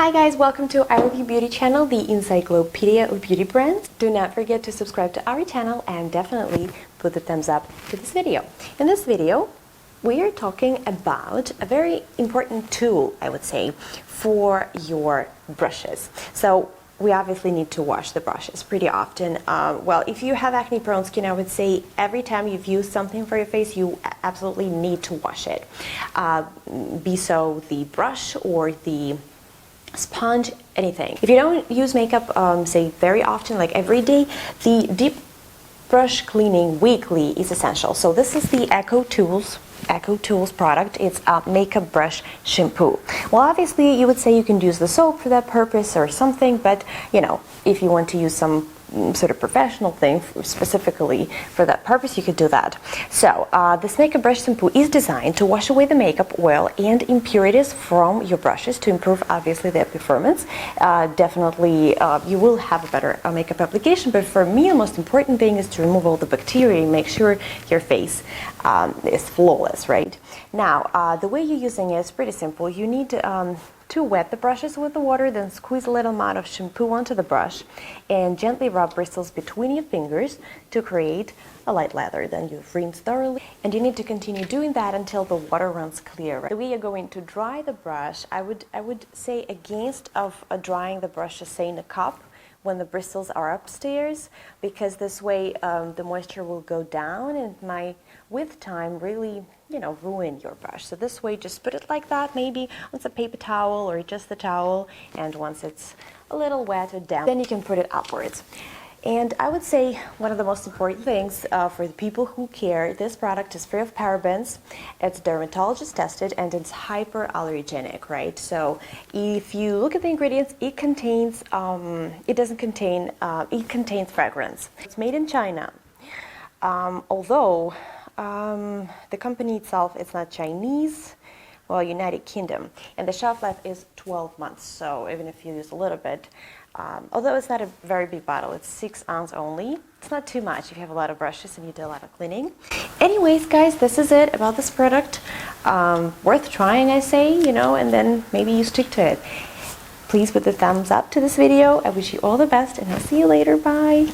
Hi guys, welcome to our Review Beauty channel, the encyclopedia of beauty brands. Do not forget to subscribe to our channel and definitely put the thumbs up to this video. In this video, we are talking about a very important tool, I would say, for your brushes. So we obviously need to wash the brushes pretty often. Well, if you have acne prone skin, I would say every time you've used something for your face, you absolutely need to wash it. Be so the brush or the sponge, anything. If you don't use makeup, say very often, like every day, the deep brush cleaning weekly is essential. So this is the Ecotools product. It's a makeup brush shampoo. Well, obviously you would say you can use the soap for that purpose or something, but you know, if you want to use some sort of professional thing specifically for that purpose, you could do that. So this makeup brush shampoo is designed to wash away the makeup oil and impurities from your brushes to improve obviously their performance. Definitely you will have a better makeup application, but for me the most important thing is to remove all the bacteria and make sure your face is flawless, right? Now the way you're using it is pretty simple. You need to wet the brushes with the water, then squeeze a little amount of shampoo onto the brush and gently rub bristles between your fingers to create a light lather. Then you rinse thoroughly, and you need to continue doing that until the water runs clear. Right? The way you're going to dry the brush, I would say against of drying the brush, say in a cup when the bristles are upstairs, because this way the moisture will go down and might with time really, you know, ruin your brush. So this way, just put it like that, maybe on a paper towel or just the towel, and once it's a little wet or damp, then you can put it upwards. And I would say one of the most important things for the people who care, this product is free of parabens, it's dermatologist tested, and it's hyperallergenic, right? So if you look at the ingredients, it contains, it contains fragrance. It's made in China, although the company itself is not Chinese, well, United Kingdom, and the shelf life is 12 months. So even if you use a little bit, although it's not a very big bottle, it's 6 ounces only. It's not too much if you have a lot of brushes and you do a lot of cleaning. Anyways, guys, this is it about this product. Worth trying, I say, you know, and then maybe you stick to it. Please put the thumbs up to this video. I wish you all the best, and I'll see you later. Bye.